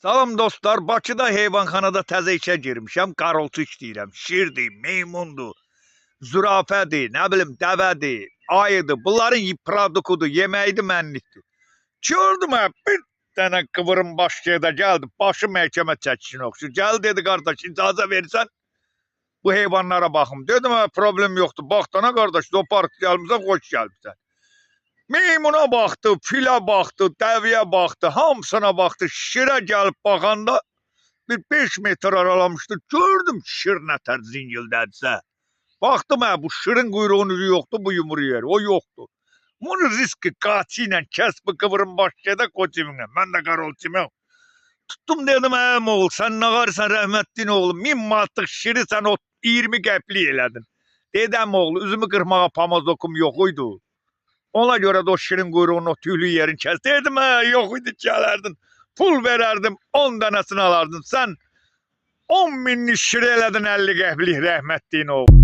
Salam dostlar, Bakıda heyvanxanada təzə işə girmişəm, qaroltu işləyirəm. Şirdir, meymundur, zürafədir, nə bilim, dəvədir, ayıdır. Bunların produkudur, yeməyidir, mənlikdir. Gördüm bir dənə qıvırın başçıya gəldi, başı məhkəmə çəkişinə oxşur. Gəl dedi, qardaş, icazə versən bu heyvanlara baxım. Dedim, problem yoxdur, baxdana qardaş, zoopark gəlmişsən, xoş gəlmişsən. Meymuna baxdı, filə baxdı, dəviyə baxdı, hamısına baxdı. Şirə gəlib baxanda bir 5 metr aralamışdı. Gördüm şir nətər zingildədirsə. Baxdım, bu şirin quyruğun üzü yoxdur, bu yumru yeri, o yoxdur. Bunu riski qaçı ilə kəs bu qıvırın başçıda koçimlə. Mən də qarolçiməm. Tuttum dedim, oğul, sən nə qarsan rəhmətliyin oğlu, 1000 manatlıq şiri sən o 20 qəplik elədin. Dedim oğlu, üzümü qırmağa pamazokum yox idi. Ona görə də o şirin quyruğunun o tüylü yerini kəs. Dedim, yox idi, gələrdin, pul verərdim, 10 dənəsini alardın. Sən 10 minlik şiri elədin 50 qəplik rəhmətliyin oğlu.